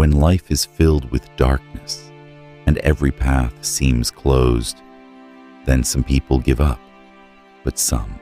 When life is filled with darkness and every path seems closed, then some people give up, but some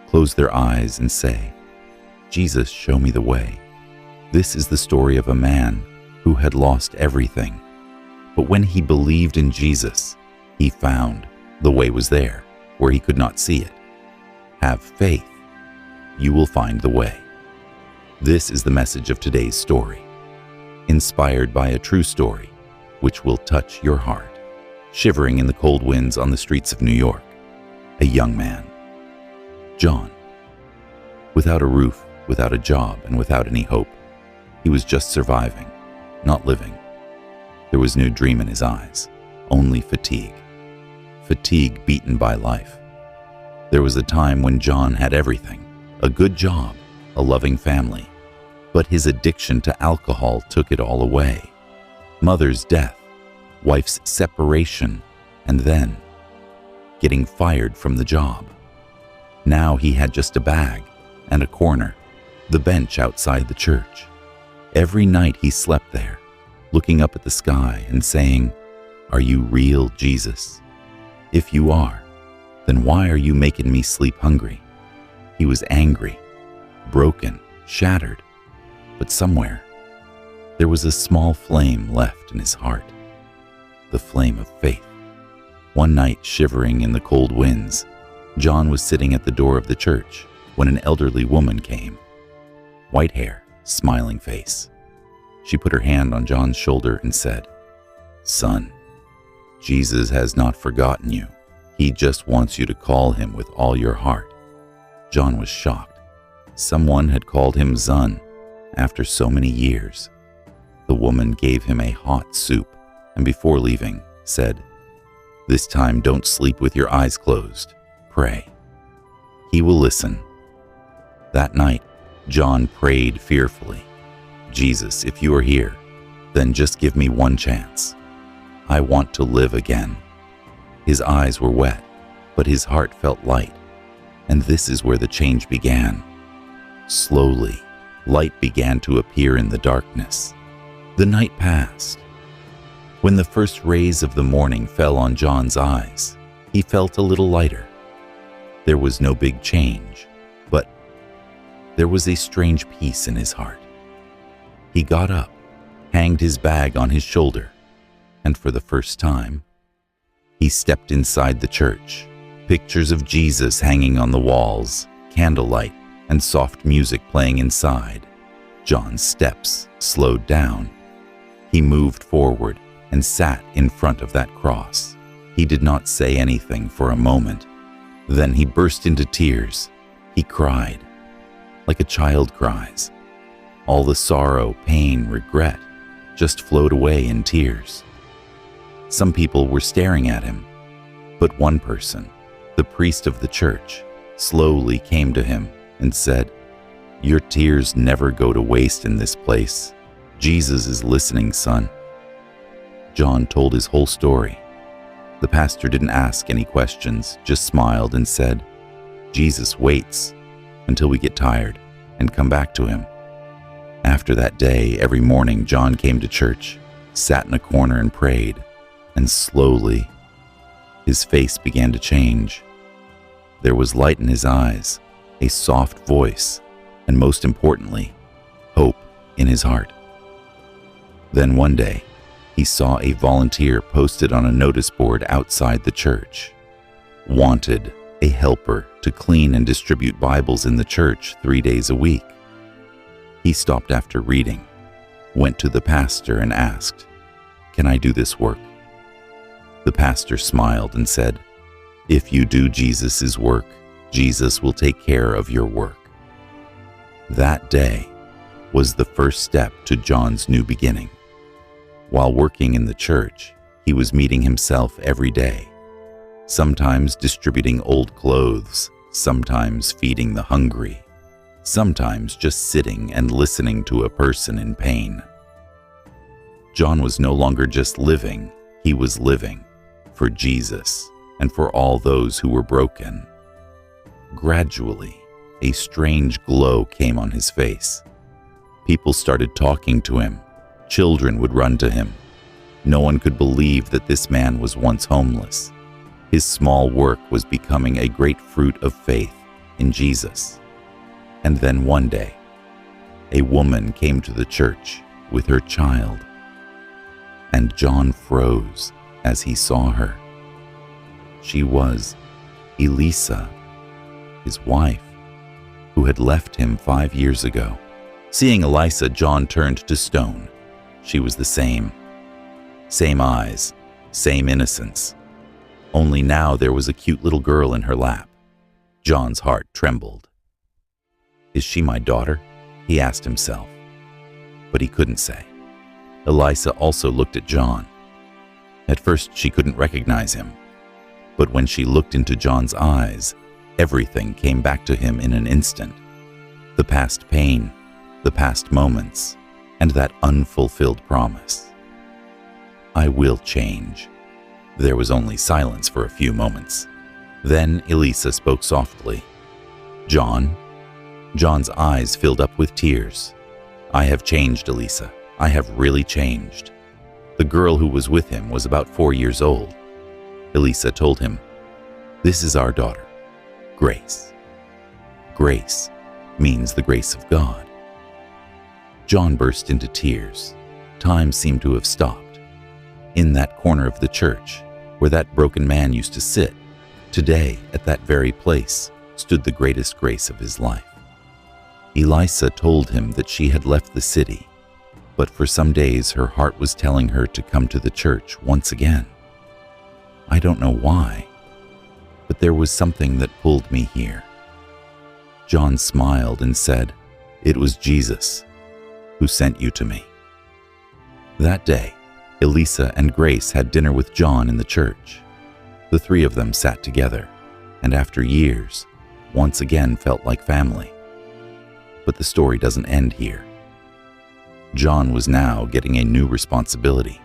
close their eyes and say, "Jesus, show me the way." This is the story of a man who had lost everything, but when he believed in Jesus, he found the way was there where he could not see it. Have faith. You will find the way. This is the message of today's story, inspired by a true story which will touch your heart. Shivering in the cold winds on the streets of New York, a young man, John, without a roof, without a job, and without any hope. He was just surviving, not living. There was no dream in his eyes, only fatigue. Fatigue beaten by life. There was a time when John had everything, a good job, a loving family, but his addiction to alcohol took it all away. Mother's death, wife's separation, and then getting fired from the job. Now he had just a bag and a corner, the bench outside the church. Every night he slept there, looking up at the sky and saying, "Are you real, Jesus? If you are, then why are you making me sleep hungry?" He was angry, broken, shattered, but somewhere there was a small flame left in his heart, the flame of faith. One night, shivering in the cold winds, John was sitting at the door of the church when an elderly woman came. White hair, smiling face. She put her hand on John's shoulder and said, "Son, Jesus has not forgotten you. He just wants you to call him with all your heart." John was shocked. Someone had called him son after so many years. The woman gave him a hot soup and before leaving said, "This time don't sleep with your eyes closed. Pray. He will listen." That night, John prayed fearfully, "Jesus, if you are here, then just give me one chance. I want to live again." His eyes were wet, but his heart felt light. And this is where the change began. Slowly, light began to appear in the darkness. The night passed. When the first rays of the morning fell on John's eyes, he felt a little lighter. There was no big change, but there was a strange peace in his heart. He got up, hanged his bag on his shoulder, and for the first time, he stepped inside the church. Pictures of Jesus hanging on the walls, candlelight, and soft music playing inside. John's steps slowed down. He moved forward and sat in front of that cross. He did not say anything for a moment. Then he burst into tears. He cried, like a child cries. All the sorrow, pain, regret just flowed away in tears. Some people were staring at him, but one person, the priest of the church, slowly came to him and said, "Your tears never go to waste in this place. Jesus is listening, son." John told his whole story. The pastor didn't ask any questions, just smiled and said, "Jesus waits until we get tired and come back to him." After that day, every morning John came to church, sat in a corner and prayed, and slowly his face began to change. There was light in his eyes, a soft voice, and most importantly, hope in his heart. Then one day, he saw a volunteer posted on a notice board outside the church. Wanted a helper to clean and distribute Bibles in the church 3 days a week. He stopped after reading, went to the pastor and asked, "Can I do this work?" The pastor smiled and said, "If you do Jesus' work, Jesus will take care of your work." That day was the first step to John's new beginning. While working in the church, he was meeting himself every day, sometimes distributing old clothes, sometimes feeding the hungry, sometimes just sitting and listening to a person in pain. John was no longer just living, he was living for Jesus and for all those who were broken. Gradually, a strange glow came on his face. People started talking to him, Children would run to him. No one could believe that this man was once homeless. His small work was becoming a great fruit of faith in Jesus. And then one day, a woman came to the church with her child, and John froze as he saw her. She was Elisa, his wife, who had left him 5 years ago. Seeing Elisa, John turned to stone. She was the same. Same eyes, same innocence. Only now there was a cute little girl in her lap. John's heart trembled. "Is she my daughter?" he asked himself. But he couldn't say. Elisa also looked at John. At first she couldn't recognize him. But when she looked into John's eyes, everything came back to him in an instant. The past pain, the past moments, and that unfulfilled promise. "I will change." There was only silence for a few moments. Then Elisa spoke softly. "John?" John's eyes filled up with tears. "I have changed, Elisa. I have really changed." The girl who was with him was about 4 years old. Elisa told him, "This is our daughter, Grace." Grace means the grace of God. John burst into tears. Time seemed to have stopped. In that corner of the church, where that broken man used to sit, today, at that very place, stood the greatest grace of his life. Elisa told him that she had left the city, but for some days her heart was telling her to come to the church once again. "I don't know why, but there was something that pulled me here." John smiled and said, "It was Jesus who sent you to me." That day, Elisa and Grace had dinner with John in the church. The three of them sat together, and after years, once again felt like family. But the story doesn't end here. John was now getting a new responsibility,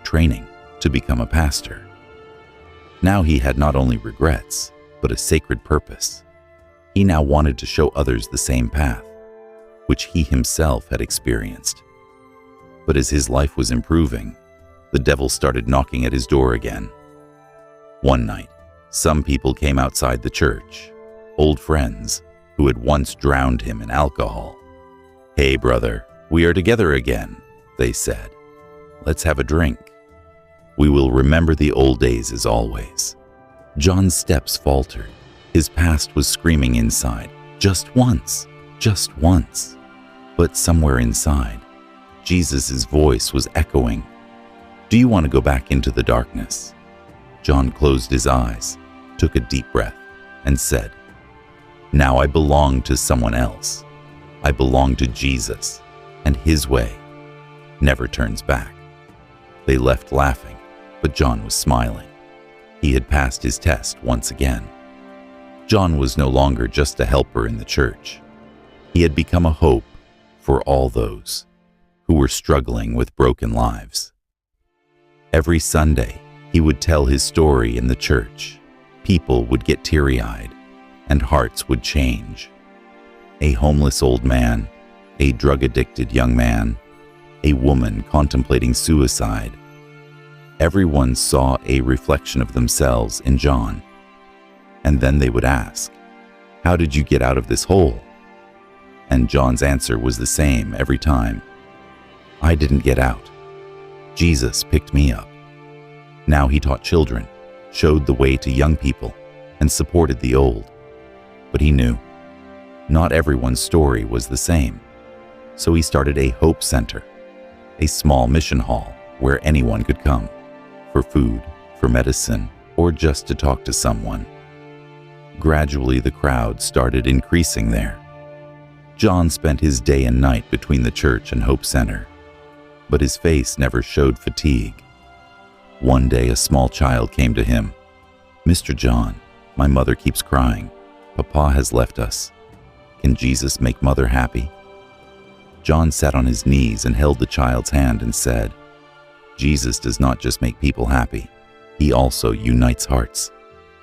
training to become a pastor. Now he had not only regrets, but a sacred purpose. He now wanted to show others the same path, which he himself had experienced. But as his life was improving, the devil started knocking at his door again. One night, some people came outside the church, old friends who had once drowned him in alcohol. "Hey, brother, we are together again," they said. "Let's have a drink. We will remember the old days as always." John's steps faltered. His past was screaming inside, "Just once, just once." But somewhere inside, Jesus' voice was echoing, "Do you want to go back into the darkness?" John closed his eyes, took a deep breath, and said, "Now I belong to someone else. I belong to Jesus, and his way never turns back." They left laughing, but John was smiling. He had passed his test once again. John was no longer just a helper in the church. He had become a hope for all those who were struggling with broken lives. Every Sunday, he would tell his story in the church. People would get teary-eyed, and hearts would change. A homeless old man, a drug-addicted young man, a woman contemplating suicide. Everyone saw a reflection of themselves in John. And then they would ask, "How did you get out of this hole?" And John's answer was the same every time. "I didn't get out. Jesus picked me up." Now he taught children, showed the way to young people, and supported the old. But he knew not everyone's story was the same. So he started a Hope Center, a small mission hall where anyone could come, for food, for medicine, or just to talk to someone. Gradually, the crowd started increasing there. John spent his day and night between the church and Hope Center, but his face never showed fatigue. One day, a small child came to him. "Mr. John, my mother keeps crying. Papa has left us. Can Jesus make Mother happy?" John sat on his knees and held the child's hand and said, "Jesus does not just make people happy. He also unites hearts.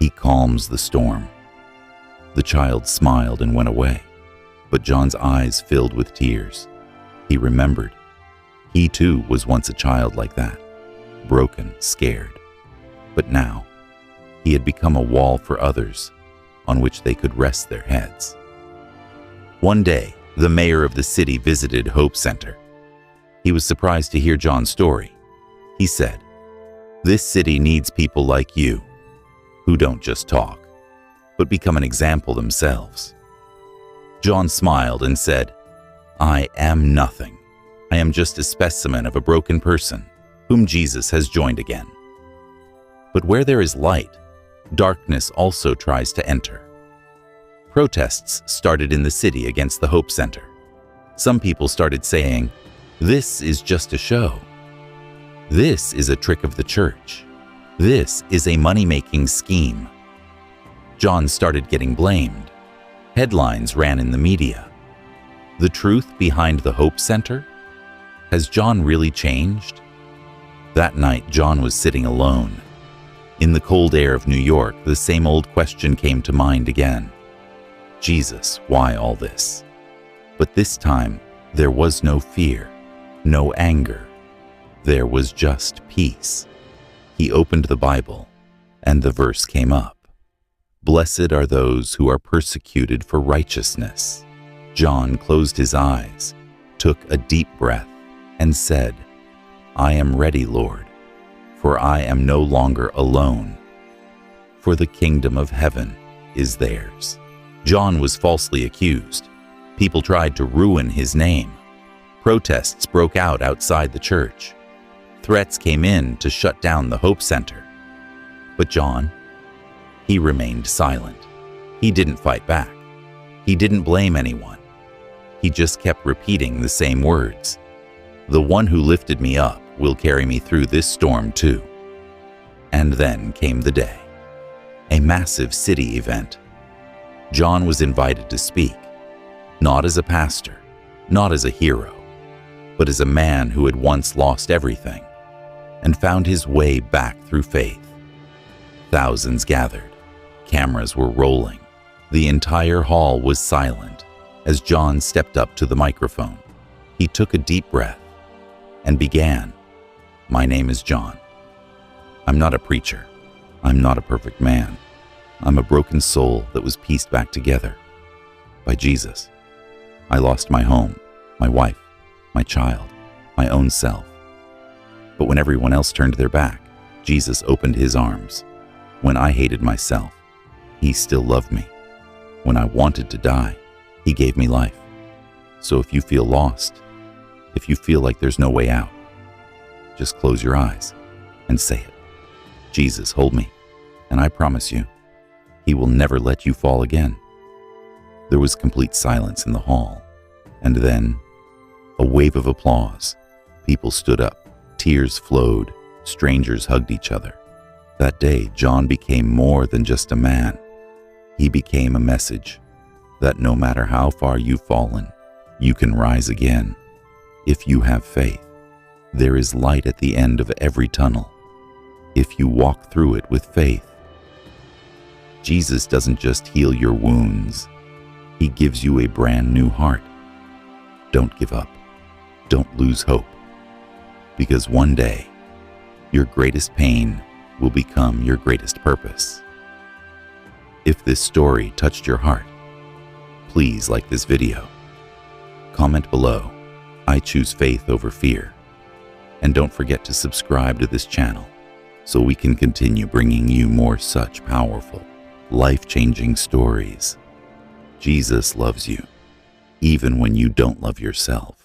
He calms the storm." The child smiled and went away, but John's eyes filled with tears. He remembered. He too was once a child like that, broken, scared. But now, he had become a wall for others on which they could rest their heads. One day, the mayor of the city visited Hope Center. He was surprised to hear John's story. He said, "This city needs people like you, who don't just talk, but become an example themselves." John smiled and said, "I am nothing. I am just a specimen of a broken person whom Jesus has joined again." But where there is light, darkness also tries to enter. Protests started in the city against the Hope Center. Some people started saying, "This is just a show. This is a trick of the church. This is a money-making scheme." John started getting blamed. Headlines ran in the media. The truth behind the Hope Center? Has John really changed? That night, John was sitting alone. In the cold air of New York, the same old question came to mind again. Jesus, why all this? But this time, there was no fear, no anger. There was just peace. He opened the Bible, and the verse came up. "Blessed are those who are persecuted for righteousness." John closed his eyes, took a deep breath, and said, "I am ready, Lord, for I am no longer alone, for the kingdom of heaven is theirs." John was falsely accused. People tried to ruin his name. Protests broke out outside the church. Threats came in to shut down the Hope Center. But John, he remained silent. He didn't fight back. He didn't blame anyone. He just kept repeating the same words. "The one who lifted me up will carry me through this storm too." And then came the day. A massive city event. John was invited to speak, not as a pastor, not as a hero, but as a man who had once lost everything and found his way back through faith. Thousands gathered. Cameras were rolling. The entire hall was silent as John stepped up to the microphone. He took a deep breath and began, "My name is John. I'm not a preacher. I'm not a perfect man. I'm a broken soul that was pieced back together by Jesus. I lost my home, my wife, my child, my own self. But when everyone else turned their back, Jesus opened his arms. When I hated myself, he still loved me. When I wanted to die, he gave me life. So if you feel lost, if you feel like there's no way out, just close your eyes and say it. Jesus, hold me, and I promise you, he will never let you fall again." There was complete silence in the hall, and then a wave of applause. People stood up, tears flowed, strangers hugged each other. That day, John became more than just a man. He became a message that no matter how far you've fallen, you can rise again. If you have faith, there is light at the end of every tunnel. If you walk through it with faith, Jesus doesn't just heal your wounds, he gives you a brand new heart. Don't give up. Don't lose hope. Because one day, your greatest pain will become your greatest purpose. If this story touched your heart, please like this video. Comment below, "I choose faith over fear." And don't forget to subscribe to this channel so we can continue bringing you more such powerful, life-changing stories. Jesus loves you, even when you don't love yourself.